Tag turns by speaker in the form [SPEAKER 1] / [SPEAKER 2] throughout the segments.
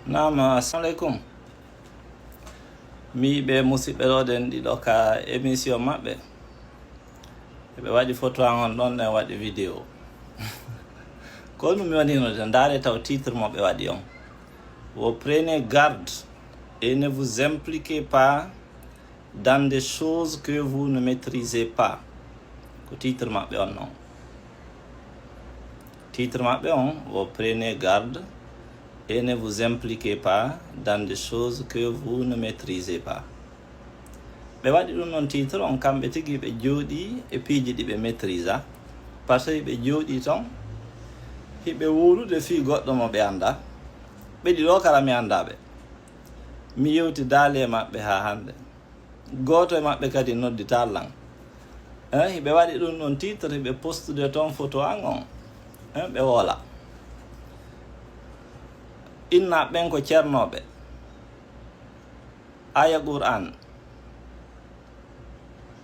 [SPEAKER 1] Naam, assalamu alaikum. Mi ɓe musidɓe ɗo den ɗiɗo ka émission maɓɓe ɓe waɗi photo an on ɗon ɗen waɗi vidéo ko ɗum mi waɗino de ndaare taw titre mo ɓe waɗi on vous prenez garde et ne vous impliquez pas dans des choses que vous ne maîtrisez pas ko titre maɓɓe on non titre maɓɓe on vous prenez garde et ne vous impliquez pas dans des choses que vous ne maîtrisez pas. Ɓe waɗi ɗum noon titre on kamɓe tigi ɓe jooɗi e piiji ɗi ɓe maîtrisa par ce que ɓe jooɗi ton hiɓe wulude fi goɗɗo mo ɓe annda ɓe ɗiɗo kala mi annda ɓe mi yewti daale maɓɓe ha hannde gooto e maɓɓe kadi noddita lan hiɓe waɗi ɗum noon titre hiɓe postude toon photo an on ɓe woola inna ɓen ko ceernoɓe aya qur'an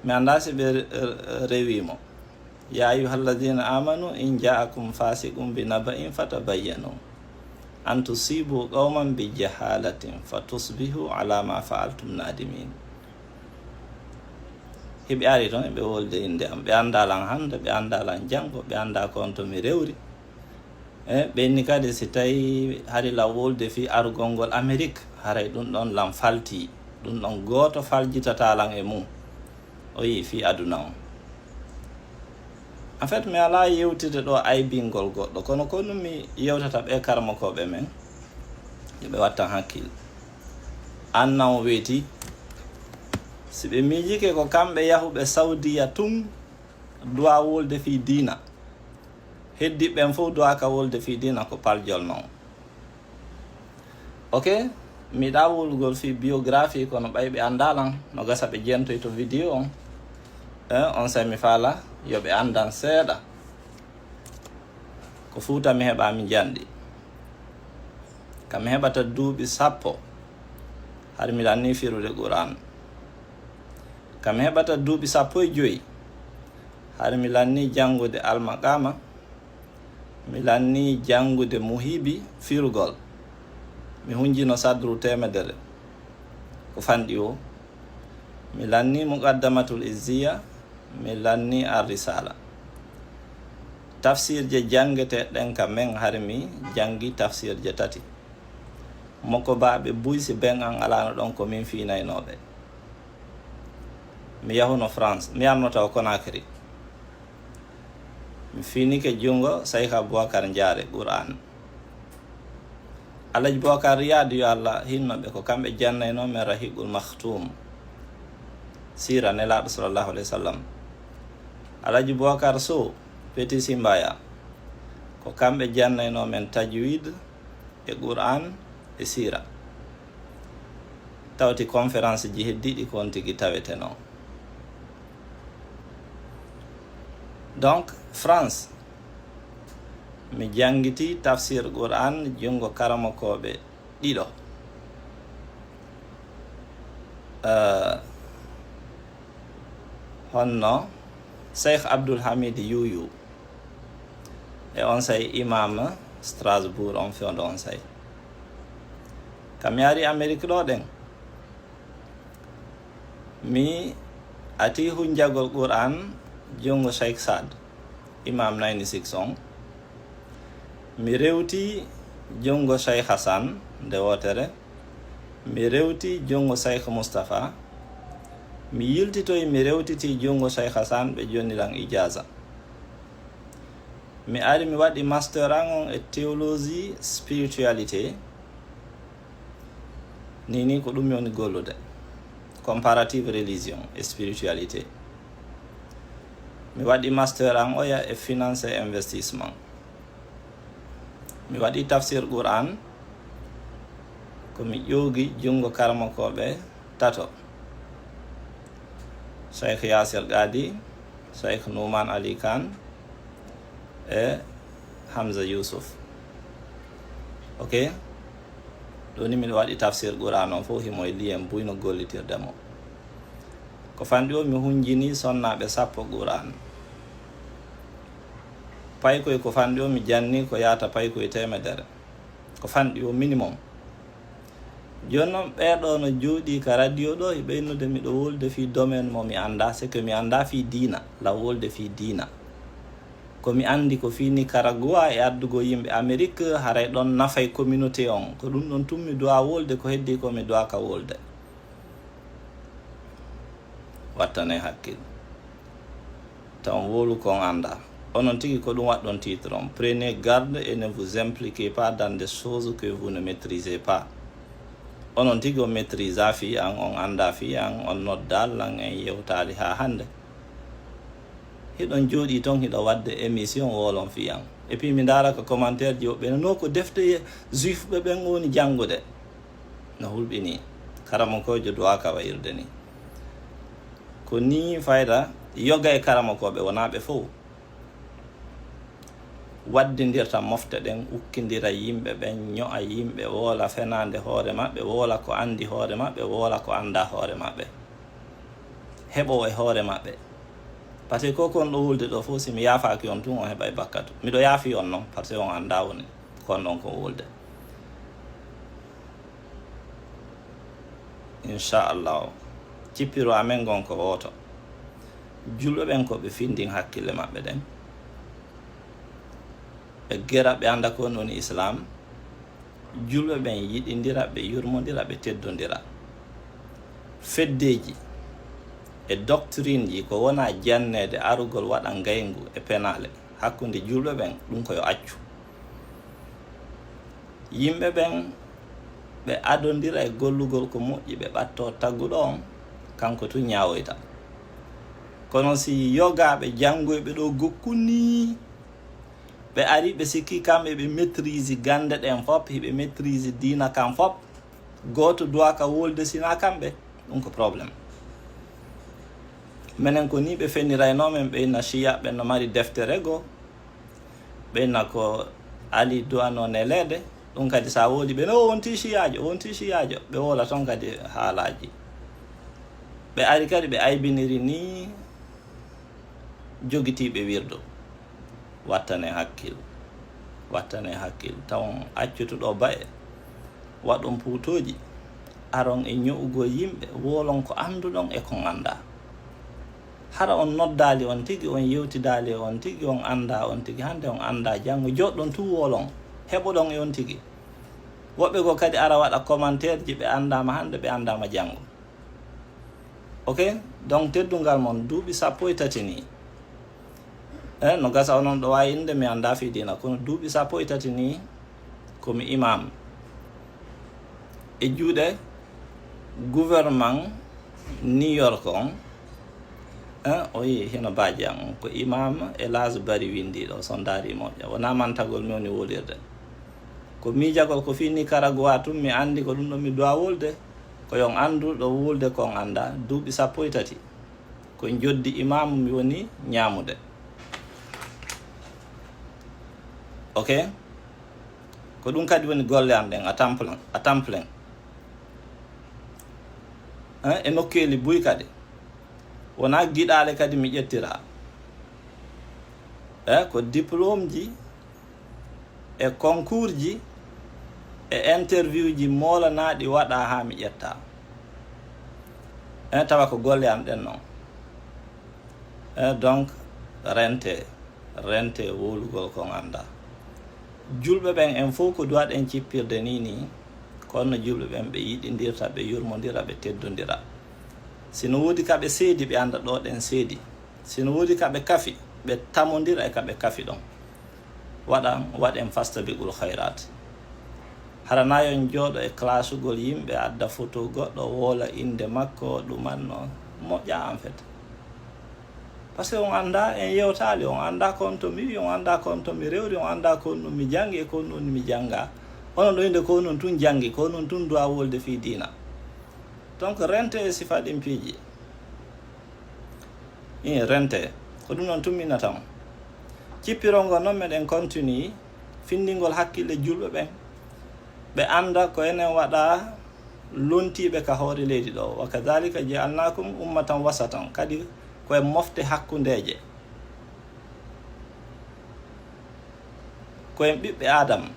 [SPEAKER 1] mi anda si ɓe rewimo ya ayyuhalladina amanu in ja'akum fasiqum bi naba'in fatabayyanu an tusibu qauman bi jahalatin fatusbihu ala ma fa'altum nadimin hiɓe ari toon ɓe wolde inde am ɓe andalan hande ɓe andalan janggo ɓe anda kon to mi rewri ɓenni kadi si tawi hari law wolde fi arugol ngol Amérique haray ɗum ɗon lan falti ɗum ɗon gooto faljitatalan e mum o yi fi aduna on en fait mi ala yewtide ɗo aybingol goɗɗo kono ko ɗum mi yewtata ɓe karmakoɓe men yoɓe wattan hakkille annan weeti si ɓe miijike ko kamɓe yahuɓe Saudiya tun duwa wolde fi diina heddiɓen fof duwaka wolde fi dina ko paljol noon ok miɗa wolgol fi biographie kono ɓayɓe andalan no gasa ɓe jentoy to vidéo on on say mi faala yoɓe andan seeɗa ko fuuta mi heɓa mi janɗi kami heɓata duuɓi 10 har mi lanni firude Qur'an kami heɓata duuɓi 15 har mi lanni jangude almaqama mi lanni jangude muhibi firugol mi hunjino sadru temedere ko fanɗi o mi lanni muqaddamatul izziya mi lanni ar-risala tafsir je jangeteɗen ka men har mi jangi tafsir je 3 moko baɓe buysi ben an alano ɗon ko min finaynoɓe mi yahuno France mi arno taw Conakry mi finike jungo Cheikh Aboubacar Ndiare Qur'an Alaji Boubacar Riyadu yo Allah hinnoɓe ko kamɓe jannayno men Rahiqul Makhtoum sira nelaɗo sallllahu alayhi wa sallam Alaji Boubacar Sow Petit Simbaya ko kamɓe jannayno men tajwid e Qur'an e sira tawti conférence ji heddiɗi kon tigi taweteno donc France mi jangiti tafsir Qur'an jungo karamakoɓe ɗiɗo honno Cheikh Abdoul Hamid Yuyu e on say imam Strasbourg on fewdo on say kam yaari Amérique ɗo ɗen mi ati hunjagol Qur'an jungo Cheikh Sad imam 96 on mi rewti jungo Cheikh Hassan nde wotere mi rewti jungo Cheikh Moustapha mi yiltitoy mi rewtiti jungo Cheikh Hassan ɓe jonniran ijaza mi ari mi waɗi master an on e théologie spiritualité ni ko ɗum yoni gollude comparative religion et spiritualité mi waɗi master an oya e finance et investissement mi waɗi tafsir Qur'an komi ƴoogi jungo karmakoɓe 3 Cheikh Yasir Gadi Cheikh Nouman Ali Khan e Hamza Yusuf ok ɗoni miɗo waɗi tafsir Qur'an on fof himo e liyem buyno gollitirde mo ko fanɗi o mi hunjini sonnaɓe 10 Qur'an pay koye ko fanɗi o mi janni ko yata pay koye 100 ko fanɗi o minimum joni noon ɓeeɗo no jooɗi ka radio ɗo e ɓeynude miɗo wolde fi domaine mo mi annda c'est que mi annda fi diina la wolde fi diina ko mi anndi ko fi Nicaragua e addugo yimɓe Amérique haray ɗon nafay communauté on ko ɗum ɗon tun mi dowa wolde ko heddi ko mi dowa ka wolde wattane hakkille taw wolu kon annda onon tigi ko ɗum waɗɗon titre on prenez garde et ne vous impliquez pas dans des choses que vous ne maîtrisez pas onon tigi on maîtrisa fi an on annda fi an on noddal lan en yewtali ha hannde hiɗon jooɗi toon hiɗo wadde émission wolon fi an et puis mi ndaara ko commentaire ji woɓɓe no ko defte juif ɓe ɓen woni janngude no hulɓini karama kojo dowa ka wayirde ni ko ni fayda yoga e karama koɓe wonaɓe fof waddidirta mofte ɗen ukkidira yimɓe ɓen ño'a yimɓe woola fenande hoore maɓɓe woola ko andi hoore maɓɓe woola ko anda hoore maɓɓe heɓo e hoore maɓɓe par ce que ko kon ɗo wolde ɗo fof si mi yaafaki on tun on heɓa e bakkatu miɗo yaafi on noon par ce que on anda woni kon ɗon ko wolde inchallah cippiro amen gon ko woto julɓe ɓen ko ɓe findin hakkille maɓɓe ɗen ɓe gera ɓe anda ko woni islam julɓe ɓen yiɗindira ɓe yurmodira ɓe teddodira feddeji e doctrine ji ko wona jannede arugol waɗa ngaygu e penale hakkude julɓe ɓen ɗum koyo accu yimɓe ɓen ɓe adodira e gollugol ko moƴƴi ɓe ɓatto tagguɗo on kanko tun ñawoyta kono si yogaɓe janngoyɓe ɗo gokkuni ɓe ari ɓe sikki kamɓe ɓe maîtrise gande ɗen fop hiɓe maîtrise dina kam fop goto dowa ka wolde sina kamɓe ɗum ko probléme minen ko ni ɓe feniraynomen ɓeyna chiya ɓe no mari deftere go ɓeyna ko ali duwanone leede ɗum kadi sa woodi ɓe no wonti chiyajo ɓe wola toon kadi haalaji ɓe ari kadi ɓe aybiniri ni jogitiɓe wirdo wattane hakkille taw accutuɗo baye waɗon puutoji aron e ño'ugol yimɓe wolon ko anduɗon e kon anda hara on noddali on tigi on yewtidali on tigi on anda on tigi hande on anda janngo joɗɗon tu wolon heɓoɗon e on tigi woɓɓe go kadi ara waɗa commentaire ji ɓe andama hande ɓe andama janngo ok donc teddungal mon duuɓi 13 ni no gasa onon ɗo wawi inde mi anda fi dina kono duuɓi 13 ni komi imam e juuɗe gouvernement New York on o yi hino baaji an ko imam Elage Bari windi ɗo son daari moƴƴa wona mantagol mi woni wolirde ko miijagol ko fi Nicaragua tum mi andi ko ɗum ɗo mi dowa wolde ko yon andu ɗo wolde kon anda duuɓi 13 ko joddi imam mi woni ñamude ok ko ɗum kadi woni golle am ɗen a temps plein e nokkeli buy kadi wona giɗale kadi mi ƴettira ko diplôme ji e concours ji e interview ji molanaɗi waɗa ha mi ƴetta tawa ko golle am ɗen noon donc rente wolugol kon anda julɓe ɓen en fof ko duwaɗen cippirde ni kono julɓe ɓen ɓe yiɗidirta ɓe yurmodira ɓe teddodira sino woodi kaɓe seedi ɓe anda ɗo ɗen seedi sino woodi kaɓe kafi ɓe tamodira e kaɓe kafi ɗon waɗen fastabiqul khairat haranayon jooɗo e classugol yimɓe adda photo goɗɗo woola inde makko ɗumanno moƴƴa en fait par ce que on anda en yewtali on anda kon to mi wi on anda kon to mi rewri on anda kon ɗum mi jangi e kon ɗum mi janga onon ɗo inde ko non tun jangi ko non tun dowa wolde fi dina donc rente e sifa ɗin piiji rente ko ɗum noon tumminata on cippirongo noon meɗen continue findingol hakkille julɓe ɓen ɓe anda ko enen waɗa lontiɓe ka hoore leydi ɗo wa kadhalika ja'alnakum ummatan wasatan kadi koye mofte hakkundeje koyen ɓiɓɓe adama